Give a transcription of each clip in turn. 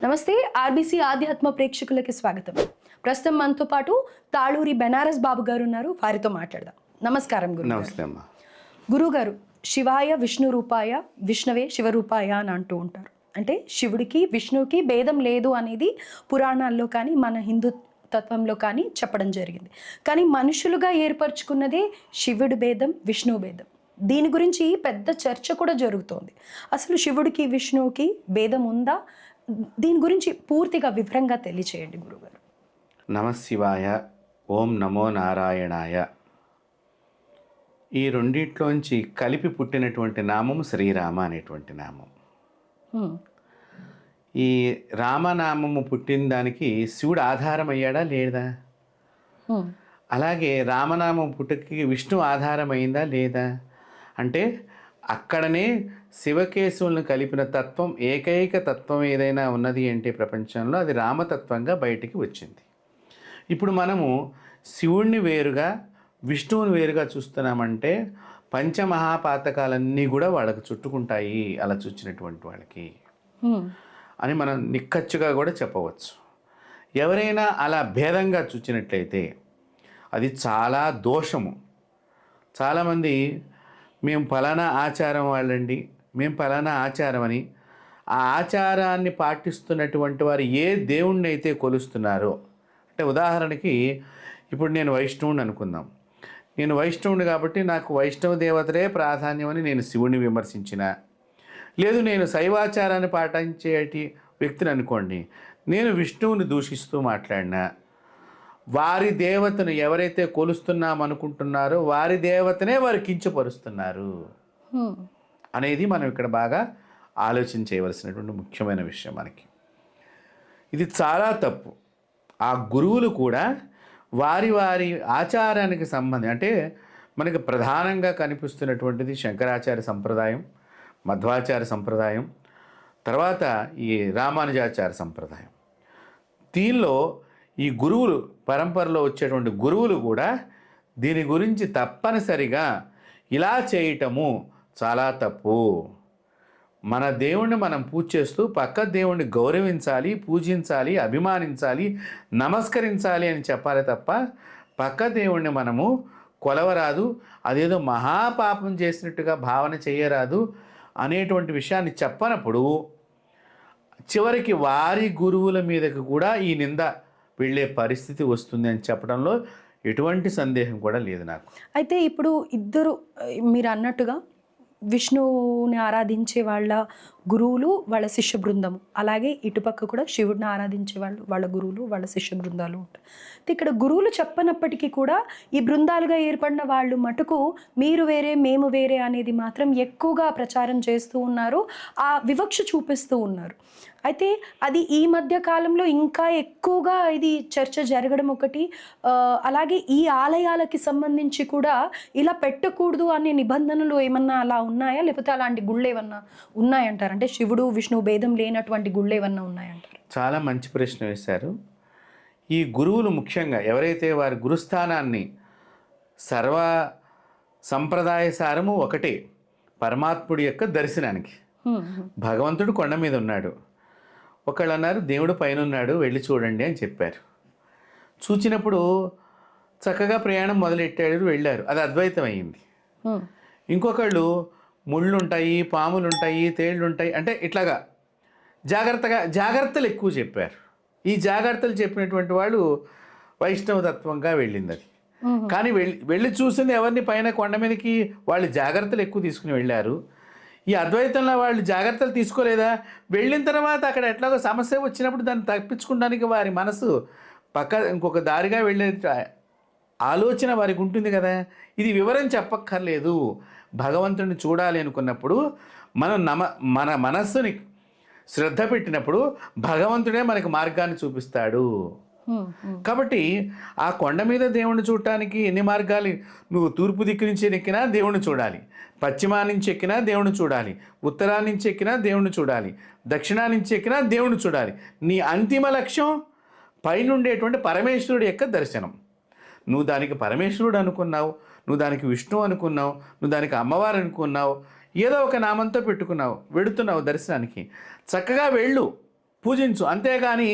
నమస్తే ఆర్బీసీ ఆధ్యాత్మ ప్రేక్షకులకి స్వాగతం. ప్రస్తుతం మనతో పాటు తాళూరి బెనారస్ బాబు గారు ఉన్నారు. వారితో మాట్లాడదాం. నమస్కారం గురు. నమస్తే అమ్మా. గురుగారు, శివాయ విష్ణు రూపాయ విష్ణవే శివరూపాయ అని అంటూ ఉంటారు. అంటే శివుడికి విష్ణువుకి భేదం లేదు అనేది పురాణాల్లో కానీ మన హిందూ తత్వంలో కానీ చెప్పడం జరిగింది. కానీ మనుషులుగా ఏర్పరచుకున్నదే శివుడి భేదం, విష్ణువు భేదం. దీని గురించి పెద్ద చర్చ కూడా జరుగుతోంది. అసలు శివుడికి విష్ణువుకి భేదం ఉందా? దీని గురించి పూర్తిగా వివరంగా తెలియచేయండి గురుగారు. నమశివాయ, ఓం నమో నారాయణాయ. ఈ రెండిట్లోంచి కలిపి పుట్టినటువంటి నామం శ్రీరామ అనేటువంటి నామం. ఈ రామనామము పుట్టిన దానికి శివుడు ఆధారమయ్యాడా లేదా? అలాగే రామనామం పుట్టుకి విష్ణు ఆధారమైందా లేదా? అంటే అక్కడనే శివకేశవులను కలిపిన తత్వం, ఏకైక తత్వం ఏదైనా ఉన్నది అంటే ప్రపంచంలో అది రామతత్వంగా బయటికి వచ్చింది. ఇప్పుడు మనము శివుణ్ణి వేరుగా విష్ణువుని వేరుగా చూస్తున్నామంటే పంచమహాపాతకాలన్నీ కూడా వాళ్ళకి చుట్టుకుంటాయి, అలా చూచినటువంటి వాళ్ళకి అని మనం నిక్కచ్చుగా కూడా చెప్పవచ్చు. ఎవరైనా అలా భేదంగా చూచినట్లయితే అది చాలా దోషము. చాలామంది మేము ఫలానా ఆచారం వాళ్ళండి, మేము ఫలానా ఆచారం అని ఆ ఆచారాన్ని పాటిస్తున్నటువంటి వారు ఏ దేవుణ్ణి అయితే కొలుస్తున్నారో, అంటే ఉదాహరణకి ఇప్పుడు నేను వైష్ణవుని అనుకుందాం. నేను వైష్ణవుని కాబట్టి నాకు వైష్ణవ దేవతలే ప్రాధాన్యం అని నేను శివుణ్ణి విమర్శించిన, లేదు నేను శైవాచారాన్ని పాటించేటి వ్యక్తిని అనుకోండి, నేను విష్ణువుని దూషిస్తూ మాట్లాడినా, వారి దేవతను ఎవరైతే కొలుస్తున్నాం అనుకుంటున్నారో వారి దేవతనే వారు కించపరుస్తున్నారు అనేది మనం ఇక్కడ బాగా ఆలోచన చేయవలసినటువంటి ముఖ్యమైన విషయం. మనకి ఇది చాలా తప్పు. ఆ గురువులు కూడా వారి వారి ఆచారానికి సంబంధం, అంటే మనకి ప్రధానంగా కనిపిస్తున్నటువంటిది శంకరాచార్య సంప్రదాయం, మధ్వాచార్య సంప్రదాయం, తర్వాత ఈ రామానుజాచార్య సంప్రదాయం. దీనిలో ఈ గురువులు పరంపరలో వచ్చేటువంటి గురువులు కూడా దీని గురించి తప్పనిసరిగా ఇలా చేయటము చాలా తప్పు. మన దేవుణ్ణి మనం పూజ చేస్తూ పక్క దేవుణ్ణి గౌరవించాలి, పూజించాలి, అభిమానించాలి, నమస్కరించాలి అని చెప్పాలి తప్ప పక్క దేవుణ్ణి మనము కొలవరాదు, అదేదో మహాపాపం చేసినట్టుగా భావన చేయరాదు అనేటువంటి విషయాన్ని చెప్పనప్పుడు చివరికి వారి గురువుల మీదకి కూడా ఈ నింద వెళ్ళే పరిస్థితి వస్తుంది అని చెప్పడంలో ఎటువంటి సందేహం కూడా లేదు నాకు. అయితే ఇప్పుడు ఇద్దరు మీరు అన్నట్టుగా విష్ణువుని ఆరాధించే వాళ్ళ గురువులు, వాళ్ళ శిష్య బృందము, అలాగే ఇటుపక్క కూడా శివుడిని ఆరాధించే వాళ్ళు, వాళ్ళ గురువులు, వాళ్ళ శిష్య బృందాలు ఉంటాయి. ఇక్కడ గురువులు చెప్పనప్పటికీ కూడా ఈ బృందాలుగా ఏర్పడిన వాళ్ళు మటుకు మీరు వేరే మేము వేరే అనేది మాత్రం ఎక్కువగా ప్రచారం చేస్తూ ఉన్నారు, ఆ వివక్ష చూపిస్తూ ఉన్నారు. అయితే అది ఈ మధ్య కాలంలో ఇంకా ఎక్కువగా ఇది చర్చ జరగడం ఒకటి, అలాగే ఈ ఆలయాలకి సంబంధించి కూడా ఇలా పెట్టకూడదు అనే నిబంధనలు ఏమన్నా అలా ఉన్నాయా, లేకపోతే అలాంటి గుళ్ళు ఏమన్నా ఉన్నాయంటారు? అంటే శివుడు విష్ణువు భేదం లేనటువంటి గుళ్ళు ఏమన్నా ఉన్నాయంటారు? చాలా మంచి ప్రశ్న వేశారు. ఈ గురువులు ముఖ్యంగా ఎవరైతే వారి గురుస్థానాన్ని సర్వ సంప్రదాయ సారము ఒకటే, పరమాత్ముడి యొక్క దర్శనానికి. భగవంతుడు కొండ మీద ఉన్నాడు, ఒకళ్ళు అన్నారు దేవుడు పైన ఉన్నాడు వెళ్ళి చూడండి అని చెప్పారు. చూచినప్పుడు చక్కగా ప్రయాణం మొదలెట్టాడు, వెళ్ళారు, అది అద్వైతం అయ్యింది. ఇంకొకళ్ళు ముళ్ళు ఉంటాయి, పాములు ఉంటాయి, తేళ్ళు ఉంటాయి అంటే ఇట్లాగా జాగ్రత్తలు ఎక్కువ చెప్పారు. ఈ జాగ్రత్తలు చెప్పినటువంటి వాళ్ళు వైష్ణవ తత్వంగా వెళ్ళింది అది. కానీ వెళ్ళి చూసింది ఎవరిని? పైన కొండ మీదకి వాళ్ళు జాగ్రత్తలు ఎక్కువ తీసుకుని వెళ్ళారు. ఈ అద్వైతంలో వాళ్ళు జాగ్రత్తలు తీసుకోలేదా? వెళ్ళిన తర్వాత అక్కడ ఎట్లాగో సమస్య వచ్చినప్పుడు దాన్ని తప్పించుకోవడానికి వారి మనసు ఇంకొక దారిగా వెళ్ళే ఆలోచన వారికి ఉంటుంది కదా. ఇది వివరం చెప్పక్కర్లేదు. భగవంతుడిని చూడాలి అనుకున్నప్పుడు మన మనస్సుని శ్రద్ధ పెట్టినప్పుడు భగవంతుడే మనకు మార్గాన్ని చూపిస్తాడు. కాబట్టి ఆ కొండ మీద దేవుణ్ణి చూడటానికి ఎన్ని మార్గాలు? నువ్వు తూర్పు దిక్కు నుంచి ఎక్కినా దేవుణ్ణి చూడాలి, పశ్చిమా నుంచి ఎక్కినా దేవుణ్ణి చూడాలి, ఉత్తరా నుంచి ఎక్కినా దేవుణ్ణి చూడాలి, దక్షిణా నుంచి ఎక్కినా దేవుణ్ణి చూడాలి. నీ అంతిమ లక్ష్యం పైనుండేటువంటి పరమేశ్వరుడి యొక్క దర్శనం. నువ్వు దానికి పరమేశ్వరుడు అనుకున్నావు, నువ్వు దానికి విష్ణువు అనుకున్నావు, నువ్వు దానికి అమ్మవారు అనుకున్నావు, ఏదో ఒక నామంతో పెట్టుకున్నావు, వెడుతున్నావు దర్శనానికి. చక్కగా వెళ్ళు, పూజించు, అంతేగాని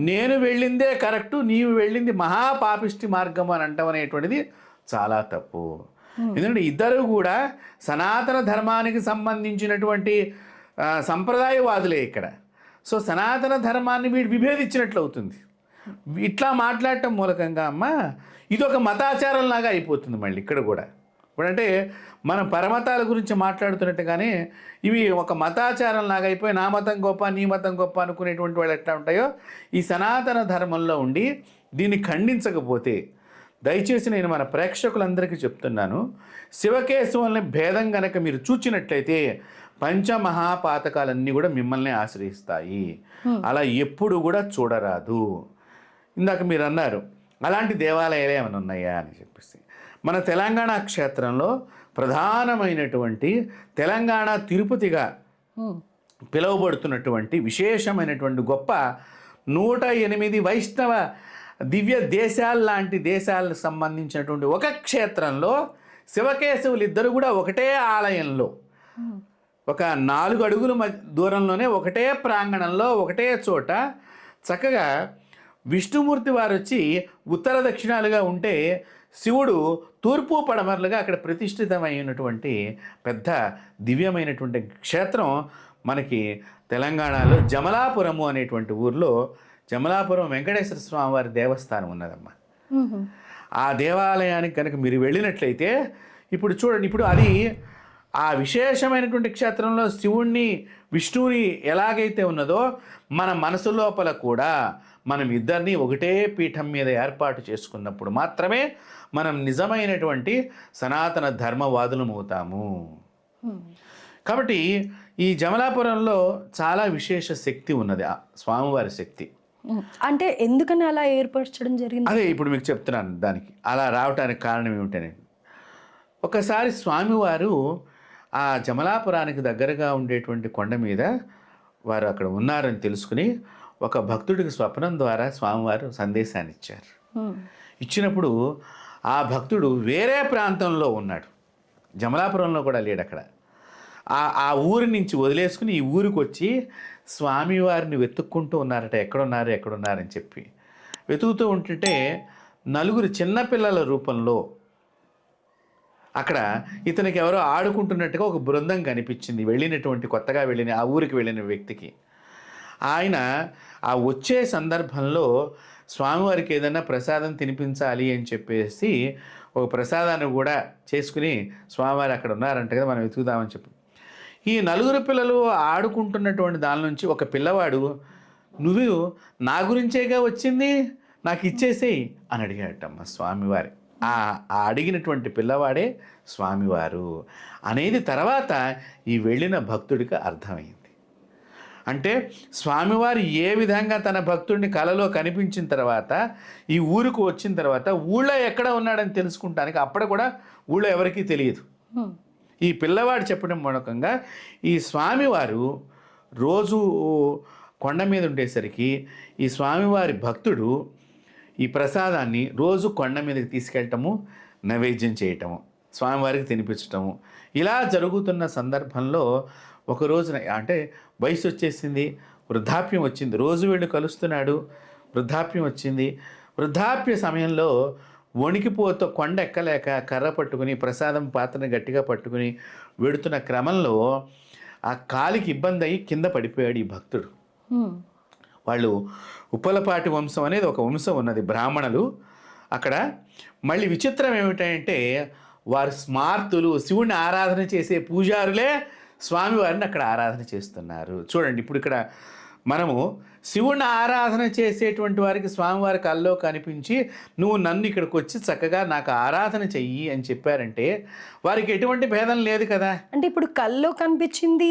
నేను వెళ్ళిందే కరెక్టు, నీవు వెళ్ళింది మహాపాపిష్టి మార్గం అని అంటాం అనేటువంటిది చాలా తప్పు. ఎందుకంటే ఇద్దరు కూడా సనాతన ధర్మానికి సంబంధించినటువంటి సంప్రదాయవాదులే ఇక్కడ. సో సనాతన ధర్మాన్ని వీడు విభేదించినట్లు అవుతుంది. ఇట్లా మాట్లాడటం మూలకంగా అమ్మ ఇది ఒక మతాచారంలాగా అయిపోతుంది మళ్ళీ ఇక్కడ కూడా. ఇప్పుడంటే మనం పరమతాల గురించి మాట్లాడుతున్నట్టుగానే ఇవి ఒక మతాచారం లాగా అయిపోయి నా మతం గొప్ప నీ మతం గొప్ప అనుకునేటువంటి వాళ్ళు ఎట్లా ఉంటాయో ఈ సనాతన ధర్మంలో ఉండి దీన్ని ఖండించకపోతే, దయచేసి నేను మన ప్రేక్షకులందరికీ చెప్తున్నాను, శివకేశవుల్ని భేదం గనక మీరు చూచినట్లయితే పంచమహాపాతకాలన్నీ కూడా మిమ్మల్ని ఆశ్రయిస్తాయి. అలా ఎప్పుడు కూడా చూడరాదు. ఇందాక మీరు అన్నారు అలాంటి దేవాలయాలు ఏమైనా ఉన్నాయా అని చెప్పేసి. మన తెలంగాణ క్షేత్రంలో ప్రధానమైనటువంటి తెలంగాణ తిరుపతిగా పిలువబడుతున్నటువంటి విశేషమైనటువంటి గొప్ప 108 వైష్ణవ దివ్య దేశాలు లాంటి దేశాలకు సంబంధించినటువంటి ఒక క్షేత్రంలో శివకేశవులు ఇద్దరు కూడా ఒకటే ఆలయంలో ఒక 4 అడుగుల దూరంలోనే ఒకటే ప్రాంగణంలో ఒకటే చోట చక్కగా విష్ణుమూర్తి వారు వచ్చి ఉత్తర దక్షిణాలుగా ఉంటే శివుడు తూర్పు పడమరలుగా అక్కడ ప్రతిష్ఠితమైనటువంటి పెద్ద దివ్యమైనటువంటి క్షేత్రం మనకి తెలంగాణలో జమలాపురము అనేటువంటి ఊర్లో జమలాపురం వెంకటేశ్వర స్వామి వారి దేవస్థానం ఉన్నదమ్మా. ఆ దేవాలయానికి కనుక మీరు వెళ్ళినట్లయితే ఇప్పుడు చూడండి, ఇప్పుడు అది ఆ విశేషమైనటువంటి క్షేత్రంలో శివుణ్ణి విష్ణువుని ఎలాగైతే ఉన్నదో మన మనసు లోపల కూడా మనం ఇద్దరిని ఒకటే పీఠం మీద ఏర్పాటు చేసుకున్నప్పుడు మాత్రమే మనం నిజమైనటువంటి సనాతన ధర్మవాదులం అవుతాము. కాబట్టి ఈ జమలాపురంలో చాలా విశేష శక్తి ఉన్నది, ఆ స్వామివారి శక్తి. అంటే ఎందుకని అలా ఏర్పరచడం జరిగింది? అదే ఇప్పుడు మీకు చెప్తున్నాను. దానికి అలా రావడానికి కారణం ఏమిటని, ఒకసారి స్వామివారు ఆ జమలాపురానికి దగ్గరగా ఉండేటువంటి కొండ మీద వారు అక్కడ ఉన్నారని తెలుసుకుని ఒక భక్తుడికి స్వప్నం ద్వారా స్వామివారు సందేశాన్ని ఇచ్చారు. ఇచ్చినప్పుడు ఆ భక్తుడు వేరే ప్రాంతంలో ఉన్నాడు, జమలాపురంలో కూడా లేడు. అక్కడ ఆ ఊరి నుంచి వదిలేసుకుని ఈ ఊరికి వచ్చి స్వామివారిని వెతుక్కుంటూ ఉన్నారట. ఎక్కడున్నారని చెప్పి వెతుకుతూ ఉంటుంటే 4 చిన్నపిల్లల రూపంలో అక్కడ ఇతనికి ఎవరో ఆడుకుంటున్నట్టుగా ఒక బృందం కనిపించింది. కొత్తగా వెళ్ళిన ఆ ఊరికి వెళ్ళిన వ్యక్తికి. ఆయన ఆ వచ్చే సందర్భంలో స్వామివారికి ఏదైనా ప్రసాదం తినిపించాలి అని చెప్పేసి ఒక ప్రసాదాన్ని కూడా చేసుకుని స్వామివారు అక్కడ ఉన్నారంట కదా, మనం వెతుకుదామని చెప్పి ఈ 4 పిల్లలు ఆడుకుంటున్నటువంటి దాని నుంచి ఒక పిల్లవాడు, నువ్వు నా గురించేగా వచ్చింది, నాకు ఇచ్చేసేయి అని అడిగాడటమ్మ స్వామివారి. ఆ అడిగినటువంటి పిల్లవాడే స్వామివారు అనేది తర్వాత ఈ వెళ్ళిన భక్తుడికి అర్థమైంది. అంటే స్వామివారు ఏ విధంగా తన భక్తుడిని కలలో కనిపించిన తర్వాత ఈ ఊరికి వచ్చిన తర్వాత ఊళ్ళో ఎక్కడ ఉన్నాడని తెలుసుకుంటానికి అప్పుడు కూడా ఊళ్ళో ఎవరికీ తెలియదు. ఈ పిల్లవాడు చెప్పడం మూలకంగా ఈ స్వామివారు రోజు కొండ మీద ఉండేసరికి ఈ స్వామివారి భక్తుడు ఈ ప్రసాదాన్ని రోజు కొండ మీదకి తీసుకెళ్ళటము, నైవేద్యం చేయటము, స్వామివారికి తినిపించటము ఇలా జరుగుతున్న సందర్భంలో ఒక రోజున అంటే వయసు వచ్చేసింది, వృద్ధాప్యం వచ్చింది, రోజు వీళ్ళు కలుస్తున్నాడు, వృద్ధాప్యం వచ్చింది. వృద్ధాప్య సమయంలో వణికిపోతూ కొండ ఎక్కలేక కర్ర పట్టుకుని ప్రసాదం పాత్రని గట్టిగా పట్టుకుని వెడుతున్న క్రమంలో ఆ కాలికి ఇబ్బంది అయ్యి కింద పడిపోయాడు ఈ భక్తుడు. వాళ్ళు ఉప్పలపాటి వంశం అనేది ఒక వంశం ఉన్నది, బ్రాహ్మణులు. అక్కడ మళ్ళీ విచిత్రం ఏమిటంటే వారు స్మార్తులు, శివుణ్ణి ఆరాధన చేసే పూజారులే స్వామివారిని అక్కడ ఆరాధన చేస్తున్నారు. చూడండి, ఇప్పుడు ఇక్కడ మనము శివుణ్ణి ఆరాధన చేసేటువంటి వారికి స్వామివారి కల్లో కనిపించి నువ్వు నన్ను ఇక్కడికి వచ్చి చక్కగా నాకు ఆరాధన చెయ్యి అని చెప్పారంటే వారికి ఎటువంటి భేదం లేదు కదా. అంటే ఇప్పుడు కల్లో కనిపించింది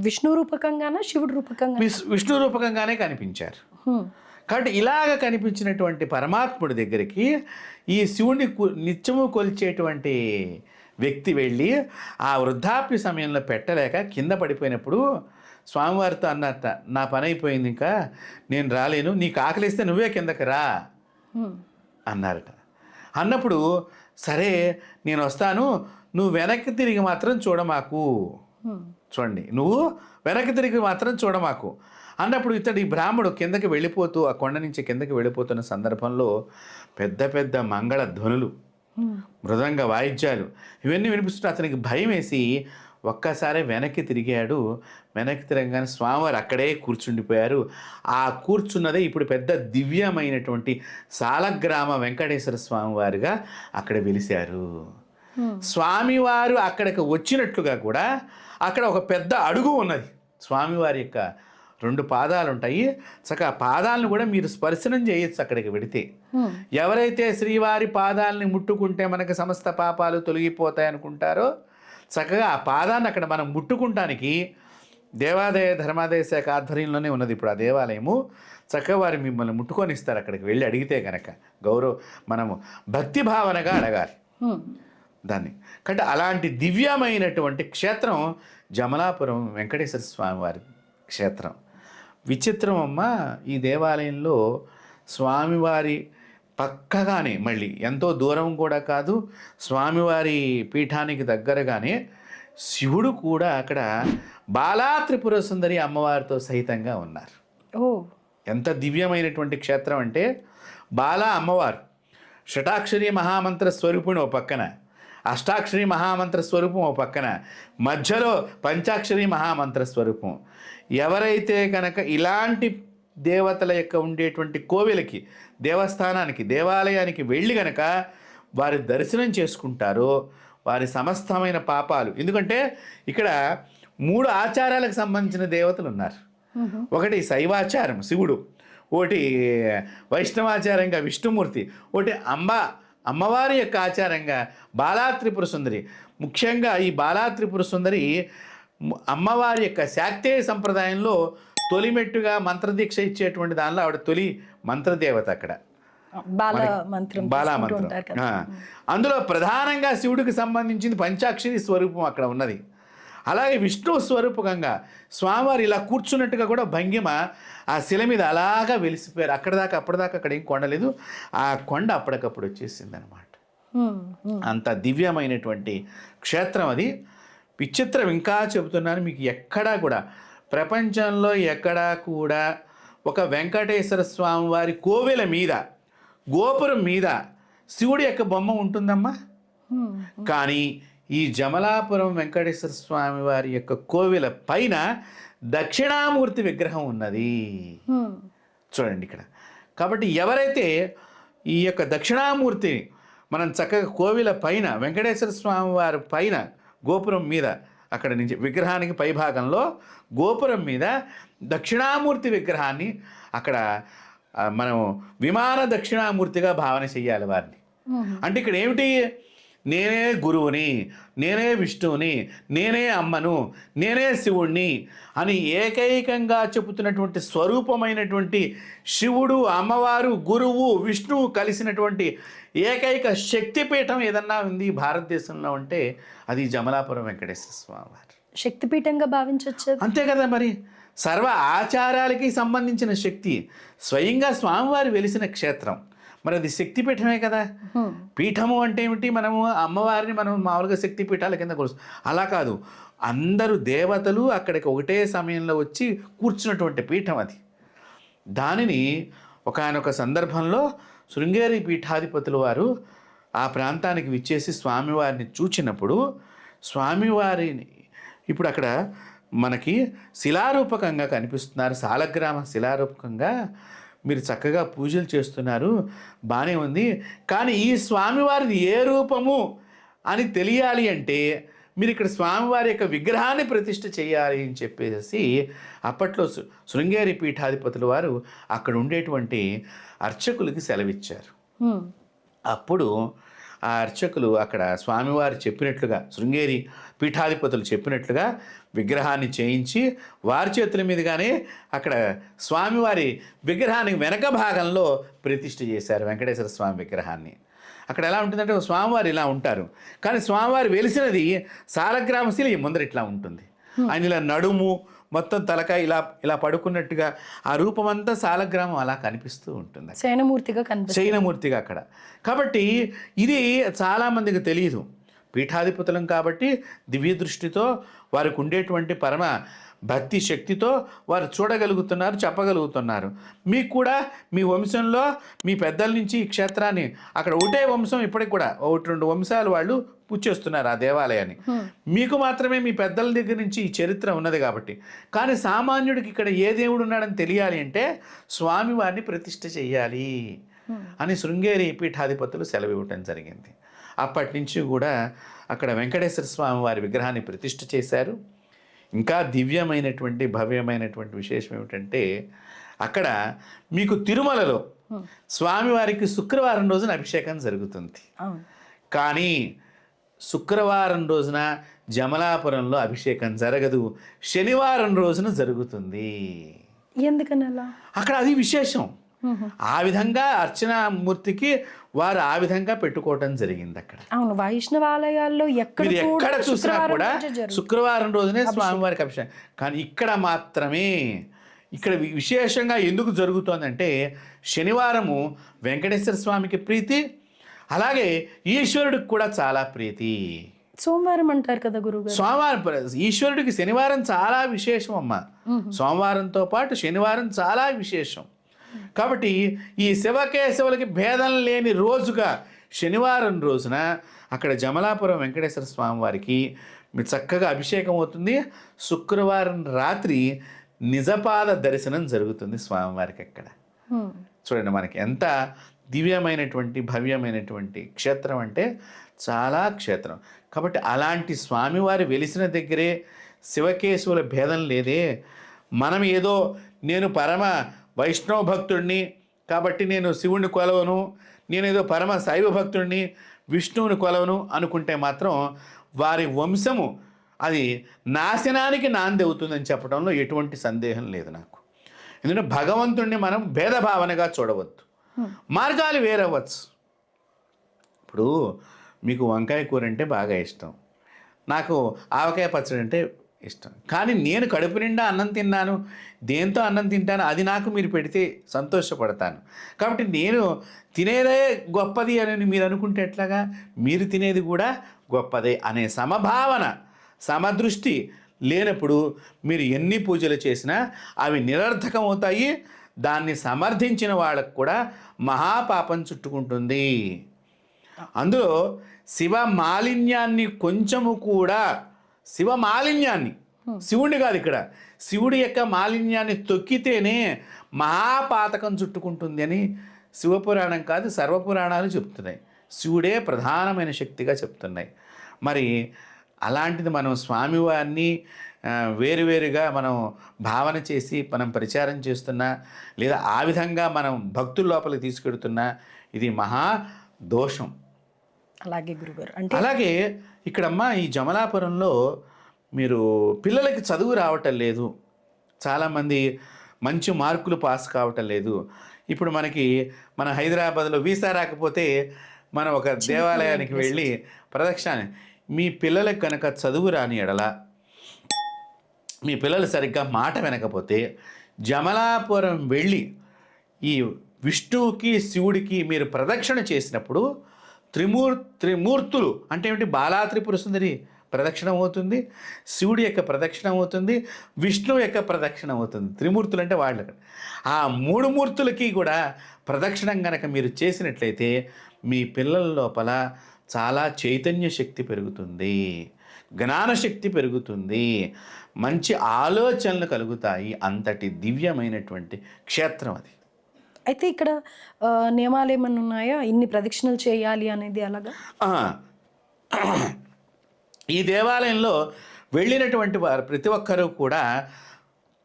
విష్ణు రూపకంగానా శివుడు రూపకంగా? విష్ణు రూపకంగానే కనిపించారు. కాబట్టి ఇలాగ కనిపించినటువంటి పరమాత్ముడి దగ్గరికి ఈ శివుణ్ణి నిత్యము కొలిచేటువంటి వ్యక్తి వెళ్ళి ఆ వృద్ధాప్య సమయంలో పెట్టలేక కింద పడిపోయినప్పుడు స్వామివారితో అన్నట్ట, నా పని అయిపోయింది, ఇంకా నేను రాలేను, నీకు ఆకలిస్తే నువ్వే కిందకి రా అన్నారట. అన్నప్పుడు సరే నేను వస్తాను, నువ్వు వెనక్కి తిరిగి మాత్రం చూడమాకు. చూడండి, నువ్వు వెనక్కి తిరిగి మాత్రం చూడమాకు, అన్నప్పుడు ఈ బ్రాహ్మడు కిందకి వెళ్ళిపోతూ ఆ కొండ నుంచి కిందకి వెళ్ళిపోతున్న సందర్భంలో పెద్ద పెద్ద మంగళ ధ్వనులు, మృదంగ వాయిద్యాలు ఇవన్నీ వినిపిస్తుంటే అతనికి భయం వేసి ఒక్కసారి వెనక్కి తిరిగాడు. వెనక్కి తిరగగానే స్వామివారు అక్కడే కూర్చుండిపోయారు. ఆ కూర్చున్నదే ఇప్పుడు పెద్ద దివ్యమైనటువంటి సాలగ్రామ వెంకటేశ్వర స్వామివారుగా అక్కడ వెలిశారు. స్వామివారు అక్కడికి వచ్చినట్లుగా కూడా అక్కడ ఒక పెద్ద అడుగు ఉన్నది. స్వామివారి యొక్క 2 పాదాలు ఉంటాయి. చక్కగా ఆ పాదాలను కూడా మీరు స్పర్శనం చేయొచ్చు అక్కడికి వెడితే. ఎవరైతే శ్రీవారి పాదాలని ముట్టుకుంటే మనకు సమస్త పాపాలు తొలగిపోతాయి అనుకుంటారో చక్కగా ఆ పాదాన్ని అక్కడ మనం ముట్టుకుంటానికి దేవాదాయ ధర్మాదాయ శాఖ ఆధ్వర్యంలోనే ఉన్నది ఇప్పుడు ఆ దేవాలయము. చక్కగా వారు మిమ్మల్ని ముట్టుకొని ఇస్తారు అక్కడికి వెళ్ళి అడిగితే కనుక. మనము భక్తి భావనగా అడగాలి దాన్ని. కాబట్టి అలాంటి దివ్యమైనటువంటి క్షేత్రం జమలాపురం వెంకటేశ్వర స్వామి వారి క్షేత్రం. విచిత్రం అమ్మ, ఈ దేవాలయంలో స్వామివారి పక్కగానే మళ్ళీ ఎంతో దూరం కూడా కాదు, స్వామివారి పీఠానికి దగ్గరగానే శివుడు కూడా అక్కడ బాలా త్రిపుర సుందరి అమ్మవారితో సహితంగా ఉన్నారు. ఎంత దివ్యమైనటువంటి క్షేత్రం అంటే, బాలా అమ్మవారు షటాక్షరి మహామంత్ర స్వరూపుని ఓ పక్కన, అష్టాక్షరి మహామంత్ర స్వరూపం ఓ పక్కన, మధ్యలో పంచాక్షరి మహామంత్ర స్వరూపం. ఎవరైతే కనుక ఇలాంటి దేవతల యొక్క ఉండేటువంటి కోవెలకి, దేవస్థానానికి, దేవాలయానికి వెళ్ళి గనక వారి దర్శనం చేసుకుంటారో వారి సమస్తమైన పాపాలు, ఎందుకంటే ఇక్కడ 3 ఆచారాలకు సంబంధించిన దేవతలు ఉన్నారు. ఒకటి శైవాచారం శివుడు, ఒకటి వైష్ణవాచారంగా విష్ణుమూర్తి, ఒకటి అమ్మవారి యొక్క ఆచారంగా బాలా త్రిపుర సుందరి. ముఖ్యంగా ఈ బాలా త్రిపుర సుందరి అమ్మవారి యొక్క శాక్తేయ సంప్రదాయంలో తొలిమెట్టుగా మంత్రదీక్ష ఇచ్చేటువంటి దానిలో ఆవిడ తొలి మంత్రదేవత అక్కడ, బాలామంత్రం. అందులో ప్రధానంగా శివుడికి సంబంధించింది పంచాక్షరి స్వరూపం అక్కడ ఉన్నది. అలాగే విష్ణు స్వరూపకంగా స్వామివారు ఇలా కూర్చున్నట్టుగా కూడా భంగిమ ఆ శిల మీద అలాగా వెలిసిపోయారు. అప్పటిదాకా అక్కడ ఏం కొండ లేదు, ఆ కొండ అప్పటికప్పుడు వచ్చేసింది అనమాట. అంత దివ్యమైనటువంటి క్షేత్రం అది. విచిత్రం ఇంకా చెబుతున్నాను మీకు, ఎక్కడా కూడా ప్రపంచంలో ఎక్కడా కూడా ఒక వెంకటేశ్వర స్వామి వారి కోవెల మీద, గోపురం మీద శివుడి యొక్క బొమ్మ ఉంటుందమ్మా. కానీ ఈ జమలాపురం వెంకటేశ్వర స్వామి వారి యొక్క కోవెల పైన దక్షిణామూర్తి విగ్రహం ఉన్నది. చూడండి ఇక్కడ. కాబట్టి ఎవరైతే ఈ యొక్క దక్షిణామూర్తిని మనం చక్కగా కోవెల పైన వెంకటేశ్వర స్వామి వారి పైన గోపురం మీద, అక్కడ నుంచి విగ్రహానికి పైభాగంలో గోపురం మీద దక్షిణామూర్తి విగ్రహాన్ని అక్కడ మనం విమాన దక్షిణామూర్తిగా భావన చెయ్యాలి వారిని. అంటే ఇక్కడ ఏమిటి, నేనే గురువుని, నేనే విష్ణువుని, నేనే అమ్మను, నేనే శివుణ్ణి అని ఏకైకంగా చెబుతున్నటువంటి స్వరూపమైనటువంటి శివుడు, అమ్మవారు, గురువు, విష్ణువు కలిసినటువంటి ఏకైక శక్తిపీఠం ఏదన్నా ఉంది భారతదేశంలో అంటే అది జమలాపురం వెంకటేశ్వర స్వామి వారు. శక్తిపీఠంగా భావించవచ్చు. అంతే కదా మరి. సర్వ ఆచారాలకి సంబంధించిన శక్తి స్వయంగా స్వామివారు వెలిసిన క్షేత్రం. మరి అది శక్తిపీఠమే కదా. పీఠము అంటే ఏమిటి, మనము అమ్మవారిని మనం మామూలుగా శక్తిపీఠాల కింద కొలుస్తాం. అలా కాదు, అందరూ దేవతలు అక్కడికి ఒకటే సమయంలో వచ్చి కూర్చున్నటువంటి పీఠం అది. దానిని ఒకానొక సందర్భంలో శృంగేరి పీఠాధిపతుల వారు ఆ ప్రాంతానికి విచ్చేసి స్వామివారిని చూచినప్పుడు, స్వామివారిని ఇప్పుడు అక్కడ మనకి శిలారూపకంగా కనిపిస్తున్నారు, సాలగ్రామ శిలారూపకంగా మీరు చక్కగా పూజలు చేస్తున్నారు, బాగానే ఉంది. కానీ ఈ స్వామివారిది ఏ రూపము అని తెలియాలి అంటే మీరు ఇక్కడ స్వామివారి యొక్క విగ్రహాన్ని ప్రతిష్ఠ చేయాలి అని చెప్పేసి అప్పట్లో శృంగేరి పీఠాధిపతుల వారు అక్కడ ఉండేటువంటి అర్చకులకి సెలవిచ్చారు. అప్పుడు ఆ అర్చకులు అక్కడ స్వామివారు చెప్పినట్లుగా, శృంగేరి పీఠాధిపతులు చెప్పినట్లుగా విగ్రహాన్ని చేయించి వారి చేతుల మీదుగానే అక్కడ స్వామివారి విగ్రహానికి వెనక భాగంలో ప్రతిష్ఠ చేశారు వెంకటేశ్వర స్వామి విగ్రహాన్ని. అక్కడ ఎలా ఉంటుందంటే స్వామివారు ఇలా ఉంటారు, కానీ స్వామివారు వెలిసినది సాలగ్రామశిల ముందర ఇట్లా ఉంటుంది. ఆయన ఇలా నడుము మొత్తం తలకాయ ఇలా ఇలా పడుకున్నట్టుగా ఆ రూపమంతా సాలగ్రామం అలా కనిపిస్తూ ఉంటుంది, శయనమూర్తిగా అక్కడ. కాబట్టి ఇది చాలామందికి తెలియదు. పీఠాధిపతులం కాబట్టి దివ్య దృష్టితో వారికి ఉండేటువంటి పరమ భక్తి శక్తితో వారు చూడగలుగుతున్నారు, చెప్పగలుగుతున్నారు. మీకు కూడా మీ వంశంలో మీ పెద్దల నుంచి ఈ క్షేత్రాన్ని, అక్కడ ఒకటే వంశం ఇప్పటికి కూడా 1-2 వంశాలు వాళ్ళు పూజ చేస్తున్నారు ఆ దేవాలయాన్ని. మీకు మాత్రమే మీ పెద్దల దగ్గర నుంచి ఈ చరిత్ర ఉన్నది కాబట్టి. కానీ సామాన్యుడికి ఇక్కడ ఏ దేవుడు ఉన్నాడని తెలియాలి అంటే స్వామివారిని ప్రతిష్ఠ చెయ్యాలి అని శృంగేరి పీఠాధిపతులు సెలవు ఇవ్వటం జరిగింది. అప్పటి నుంచి కూడా అక్కడ వెంకటేశ్వర స్వామి వారి విగ్రహాన్ని ప్రతిష్ఠ చేశారు. ఇంకా దివ్యమైనటువంటి భవ్యమైనటువంటి విశేషం ఏమిటంటే అక్కడ మీకు తిరుమలలో స్వామివారికి శుక్రవారం రోజున అభిషేకం జరుగుతుంది. కానీ శుక్రవారం రోజున జమలాపురంలో అభిషేకం జరగదు, శనివారం రోజున జరుగుతుంది. ఎందుకని అలా? అక్కడ అది విశేషం. ఆ విధంగా అర్చనామూర్తికి వారు ఆ విధంగా పెట్టుకోవటం జరిగింది అక్కడ. అవును, వైష్ణవ ఆలయాల్లో ఎక్కడ చూసినా కూడా శుక్రవారం రోజునే స్వామివారికి అభిషేకం. కానీ ఇక్కడ మాత్రమే, ఇక్కడ విశేషంగా ఎందుకు జరుగుతోందంటే శనివారము వెంకటేశ్వర స్వామికి ప్రీతి, అలాగే ఈశ్వరుడికి కూడా చాలా ప్రీతి. సోమవారం అంటారు కదా గురువు. సోమవారం ఈశ్వరుడికి శనివారం చాలా విశేషం అమ్మ. సోమవారంతో పాటు శనివారం చాలా విశేషం. కాబట్టి ఈ శివకేశవులకి భేదం లేని రోజుగా శనివారం రోజున అక్కడ జమలాపురం వెంకటేశ్వర స్వామి వారికి మీకు చక్కగా అభిషేకం అవుతుంది. శుక్రవారం రాత్రి నిజపాద దర్శనం జరుగుతుంది స్వామివారికి అక్కడ. చూడండి మనకి ఎంత దివ్యమైనటువంటి భవ్యమైనటువంటి క్షేత్రం అంటే చాలా క్షేత్రం. కాబట్టి అలాంటి స్వామివారి వెలిసిన దగ్గరే శివకేశవుల భేదం లేదే. మనం ఏదో నేను పరమ వైష్ణవ భక్తుడిని కాబట్టి నేను శివుణ్ణి కొలవను, నేనేదో పరమ శైవ భక్తుడిని విష్ణువుని కొలవను అనుకుంటే మాత్రం వారి వంశము అది నాశనానికి నాంది అవుతుందని చెప్పడంలో ఎటువంటి సందేహం లేదు నాకు. ఎందుకంటే భగవంతుణ్ణి మనం భేదభావనగా చూడవద్దు, మార్గాలు వేరవ్వచ్చు. ఇప్పుడు మీకు వంకాయ కూర అంటే బాగా ఇష్టం, నాకు ఆవకాయ పచ్చడి అంటే ఇష్టం. కానీ నేను కడుపు నిండా అన్నం తిన్నాను, దేంతో అన్నం తింటాను అది నాకు మీరు పెడితే సంతోషపడతాను. కాబట్టి నేను తినేదే గొప్పది అని మీరు అనుకుంటే ఎట్లాగా? మీరు తినేది కూడా గొప్పదే అనే సమభావన, సమదృష్టి లేనప్పుడు మీరు ఎన్ని పూజలు చేసినా అవి నిరర్థకం అవుతాయి. దాన్ని సమర్థించిన వాళ్ళకు కూడా మహాపాపం చుట్టుకుంటుంది. అందులో శివ మాలిన్యాన్ని కొంచెము కూడా, శివ మాలిన్యాన్ని, శివుడిని కాదు ఇక్కడ, శివుడి యొక్క మాలిన్యాన్ని తొక్కితేనే మహాపాతకం చుట్టుకుంటుంది అని శివపురాణం కాదు సర్వపురాణాలు చెప్తున్నాయి. శివుడే ప్రధానమైన శక్తిగా చెప్తున్నాయి. మరి అలాంటిది మనం స్వామివారిని వేరువేరుగా మనం భావన చేసి మనం ప్రచారం చేస్తున్నా, లేదా ఆ విధంగా మనం భక్తుల లోపలికి తీసుకెడుతున్నా ఇది మహా దోషం. అలాగే గురుగారు, అంటే అలాగే ఇక్కడమ్మా ఈ జమలాపురంలో మీరు పిల్లలకి చదువు రావటం లేదు, చాలామంది మంచి మార్కులు పాస్ కావటం లేదు. ఇప్పుడు మన హైదరాబాద్లో వీసా రాకపోతే మనం ఒక దేవాలయానికి వెళ్ళి ప్రదక్షిణ, మీ పిల్లలకు కనుక చదువు రాని ఎడల, మీ పిల్లలు సరిగ్గా మాట వినకపోతే జమలాపురం వెళ్ళి ఈ విష్ణువుకి శివుడికి మీరు ప్రదక్షిణ చేసినప్పుడు త్రిమూర్తులు అంటే ఏమిటి, బాలా త్రిపుర సుందరి ప్రదక్షిణ అవుతుంది, శివుడి యొక్క ప్రదక్షిణ అవుతుంది, విష్ణువు యొక్క ప్రదక్షిణ అవుతుంది. త్రిమూర్తులు అంటే వాళ్ళు. ఆ 3 మూర్తులకి కూడా ప్రదక్షిణం కనుక మీరు చేసినట్లయితే మీ పిల్లల లోపల చాలా చైతన్య శక్తి పెరుగుతుంది, జ్ఞానశక్తి పెరుగుతుంది, మంచి ఆలోచనలు కలుగుతాయి. అంతటి దివ్యమైనటువంటి క్షేత్రం అది. అయితే ఇక్కడ నియమాలు ఏమన్నా ఉన్నాయా, ఇన్ని ప్రదక్షిణలు చేయాలి అనేది? అలాగా ఈ దేవాలయంలో వెళ్ళినటువంటి వారు ప్రతి ఒక్కరూ కూడా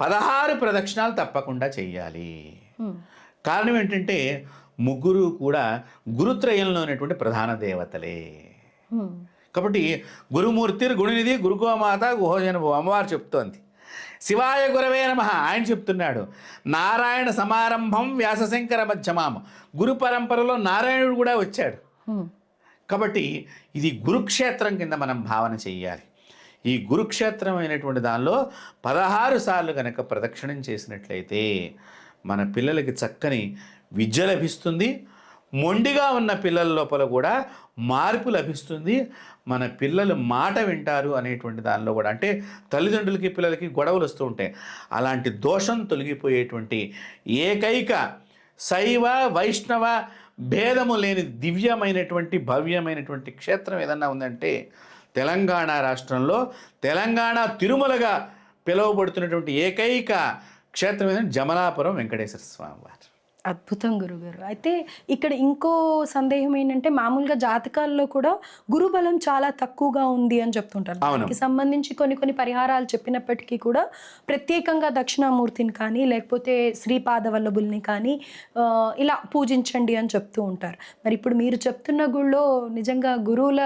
16 ప్రదక్షిణాలు తప్పకుండా చెయ్యాలి. కారణం ఏంటంటే ముగ్గురు కూడా గురుత్రయంలో ఉన్నటువంటి ప్రధాన దేవతలే. కాబట్టి గురుమూర్తి, గురునిధి, గురుగోమాత, గుహోజన అమ్మవారు చెప్తోంది. శివాయ గురవే నమః ఆయన చెప్తున్నాడు. నారాయణ సమారంభం వ్యాసశంకర మధ్యమామ, గురు పరంపరలో నారాయణుడు కూడా వచ్చాడు. కాబట్టి ఇది గురుక్షేత్రం కింద మనం భావన చెయ్యాలి. ఈ గురుక్షేత్రం అయినటువంటి దానిలో 16 సార్లు కనుక ప్రదక్షిణం చేసినట్లయితే మన పిల్లలకి చక్కని విద్య లభిస్తుంది, మొండిగా ఉన్న పిల్లల లోపల కూడా మార్పు లభిస్తుంది. మన పిల్లలు మాట వింటారు అనేటువంటి దానిలో కూడా, అంటే తల్లిదండ్రులకి పిల్లలకి గొడవలు వస్తూ ఉంటాయి, అలాంటి దోషం తొలగిపోయేటువంటి ఏకైక శైవ వైష్ణవ భేదము లేని దివ్యమైనటువంటి భవ్యమైనటువంటి క్షేత్రం ఏదన్నా ఉందంటే తెలంగాణ రాష్ట్రంలో తెలంగాణ తిరుమలగా పిలువబడుతున్నటువంటి ఏకైక క్షేత్రం ఏదంటే జమలాపురం వెంకటేశ్వర స్వామి వారు. అద్భుతం గురుగారు. అయితే ఇక్కడ ఇంకో సందేహం ఏంటంటే మామూలుగా జాతకాల్లో కూడా గురుబలం చాలా తక్కువగా ఉంది అని చెప్తుంటారు. దానికి సంబంధించి కొన్ని పరిహారాలు చెప్పినప్పటికీ కూడా ప్రత్యేకంగా దక్షిణామూర్తిని కానీ లేకపోతే శ్రీపాద వల్లభుల్ని కానీ ఇలా పూజించండి అని చెప్తూ ఉంటారు. మరి ఇప్పుడు మీరు చెప్తున్న గుళ్ళో నిజంగా గురువుల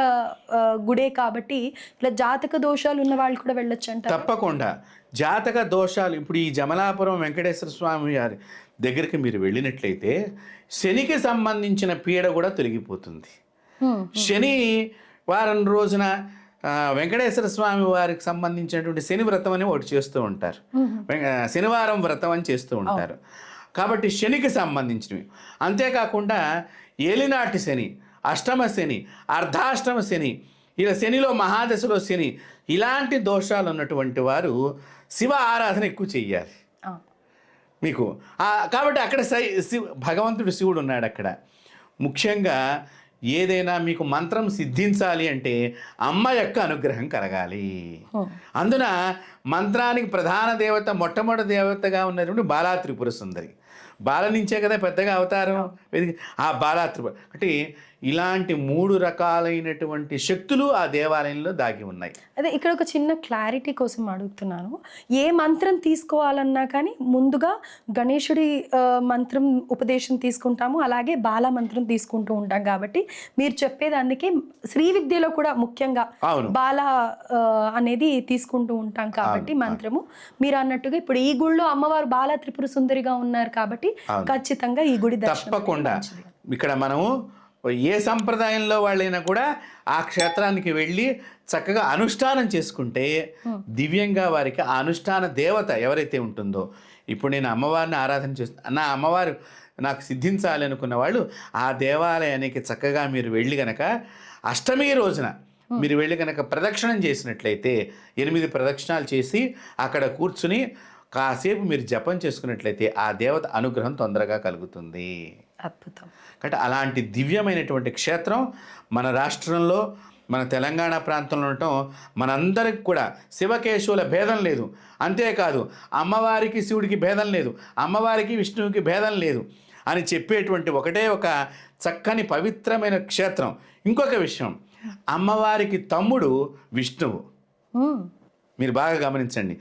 గుడే కాబట్టి ఇలా జాతక దోషాలు ఉన్న వాళ్ళు కూడా వెళ్ళొచ్చు అంటారు. తప్పకుండా జాతక దోషాలు, ఇప్పుడు ఈ జమలాపురం వెంకటేశ్వర స్వామి వారి దగ్గరికి మీరు వెళ్ళినట్లయితే శనికి సంబంధించిన పీడ కూడా తొలగిపోతుంది. శని వారం రోజున వెంకటేశ్వర స్వామి వారికి సంబంధించినటువంటి శని వ్రతం అని ఒకటి చేస్తూ ఉంటారు, శనివారం వ్రతం అని చేస్తూ ఉంటారు. కాబట్టి శనికి సంబంధించినవి. అంతేకాకుండా ఏలినాటి శని, అష్టమ శని, అర్ధాష్టమ శని, ఇలా శనిలో మహాదశలో శని, ఇలాంటి దోషాలు ఉన్నటువంటి వారు శివ ఆరాధన ఎక్కువ చెయ్యాలి మీకు. కాబట్టి అక్కడ భగవంతుడు శివుడు ఉన్నాడు అక్కడ. ముఖ్యంగా ఏదైనా మీకు మంత్రం సిద్ధించాలి అంటే అమ్మ యొక్క అనుగ్రహం కలగాలి. అందున మంత్రానికి ప్రధాన దేవత, మొట్టమొదటి దేవతగా ఉన్నటువంటి బాలా త్రిపుర సుందరి. బాల నుంచే కదా పెద్దగా అవతారం, ఆ బాలా త్రిపుర. అంటే ఇలాంటి 3 రకాలైనటువంటి శక్తులు ఆ దేవాలయంలో దాగి ఉన్నాయి. అదే ఇక్కడ ఒక చిన్న క్లారిటీ కోసం అడుగుతున్నాను. ఏ మంత్రం తీసుకోవాలన్నా కానీ ముందుగా గణేశుడి మంత్రం ఉపదేశం తీసుకుంటాము, అలాగే బాల మంత్రం తీసుకుంటూ ఉంటాం. కాబట్టి మీరు చెప్పేది అందుకే శ్రీ విద్యలో కూడా ముఖ్యంగా బాల అనేది తీసుకుంటూ ఉంటాం కాబట్టి మంత్రము. మీరు అన్నట్టుగా ఇప్పుడు ఈ గుళ్ళో అమ్మవారు బాల త్రిపుర సుందరిగా ఉన్నారు కాబట్టి ఖచ్చితంగా ఈ గుడి తప్పకుండా ఇక్కడ మనము ఏ సంప్రదాయంలో వాళ్ళైనా కూడా ఆ క్షేత్రానికి వెళ్ళి చక్కగా అనుష్ఠానం చేసుకుంటే దివ్యంగా వారికి ఆ అనుష్ఠాన దేవత ఎవరైతే ఉంటుందో, ఇప్పుడు నేను అమ్మవారిని ఆరాధన చేస్తాను, నా అమ్మవారు నాకు సిద్ధించాలి అనుకున్న వాళ్ళు ఆ దేవాలయానికి చక్కగా మీరు వెళ్ళి గనక అష్టమి రోజున మీరు వెళ్ళి కనుక ప్రదక్షిణం చేసినట్లయితే 8 ప్రదక్షిణాలు చేసి అక్కడ కూర్చుని కాసేపు మీరు జపం చేసుకున్నట్లయితే ఆ దేవత అనుగ్రహం తొందరగా కలుగుతుంది. అద్భుతం. కాబట్టి అలాంటి దివ్యమైనటువంటి క్షేత్రం మన రాష్ట్రంలో, మన తెలంగాణ ప్రాంతంలో ఉండటం మనందరికి కూడా శివకేశవుల భేదం లేదు. అంతేకాదు అమ్మవారికి శివుడికి భేదం లేదు, అమ్మవారికి విష్ణువుకి భేదం లేదు అని చెప్పేటువంటి ఒకటే ఒక చక్కని పవిత్రమైన క్షేత్రం. ఇంకొక విషయం, అమ్మవారికి తమ్ముడు విష్ణువు. మీరు బాగా గమనించండి.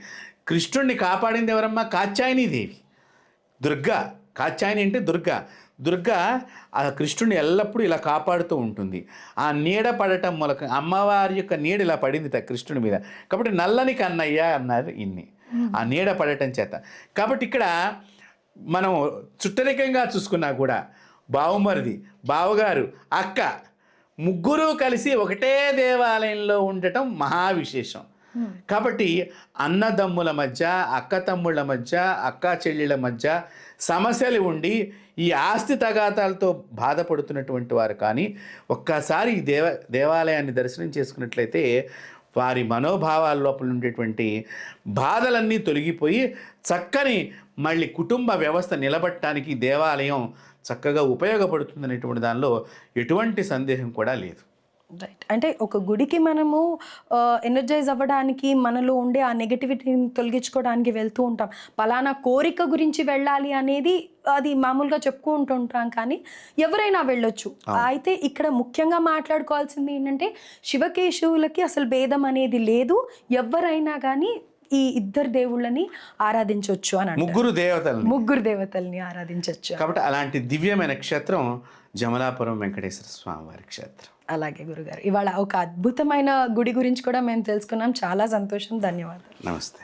కృష్ణుడిని కాపాడింది ఎవరమ్మా? కాత్యాయని దేవి, దుర్గా. కాత్యాయని అంటే దుర్గా. దుర్గా ఆ కృష్ణుడిని ఎల్లప్పుడూ ఇలా కాపాడుతూ ఉంటుంది. ఆ నీడ పడటం మూలక అమ్మవారి యొక్క నీడ ఇలా పడింది కృష్ణుడి మీద, కాబట్టి నల్లని కన్నయ్య అన్నారు ఇన్ని, ఆ నీడ పడటం చేత. కాబట్టి ఇక్కడ మనం చుట్టరికంగా చూసుకున్నా కూడా బావుమరిది, బావగారు, అక్క ముగ్గురు కలిసి ఒకటే దేవాలయంలో ఉండటం మహావిశేషం. కాబట్టి అన్నదమ్ముల మధ్య, అక్క తమ్ముళ్ళ మధ్య, అక్క చెల్లెళ్ళ మధ్య సమస్యలు ఉండి ఈ ఆస్తి తగాతాలతో బాధపడుతున్నటువంటి వారు కానీ ఒక్కసారి ఈ దేవాలయాన్ని దర్శనం చేసుకున్నట్లయితే వారి మనోభావాల లోపల ఉండేటువంటి బాధలన్నీ తొలగిపోయి చక్కని మళ్ళీ కుటుంబ వ్యవస్థ నిలబడటానికి దేవాలయం చక్కగా ఉపయోగపడుతుందనేటువంటి దానిలో ఎటువంటి సందేహం కూడా లేదు. రైట్. అంటే ఒక గుడికి మనము ఎనర్జైజ్ అవ్వడానికి, మనలో ఉండే ఆ నెగటివిటీని తొలగించుకోవడానికి వెళ్తూ ఉంటాం. పలానా కోరిక గురించి వెళ్ళాలి అనేది అది మామూలుగా చెప్పుకుంటుంటాం, కానీ ఎవరైనా వెళ్ళొచ్చు. అయితే ఇక్కడ ముఖ్యంగా మాట్లాడుకోవాల్సింది ఏంటంటే శివకేశవులకి అసలు భేదం అనేది లేదు, ఎవరైనా కానీ ఈ ఇద్దరు దేవుళ్ళని ఆరాధించవచ్చు అని, ముగ్గురు దేవతల్ని ఆరాధించవచ్చు. కాబట్టి అలాంటి దివ్యమైన క్షేత్రం జమలాపురం వెంకటేశ్వర స్వామి వారి క్షేత్రం. అలాగే గురుగారు, ఇవాళ ఒక అద్భుతమైన గుడి గురించి కూడా మేము తెలుసుకున్నాం. చాలా సంతోషం. ధన్యవాదాలు. నమస్తే.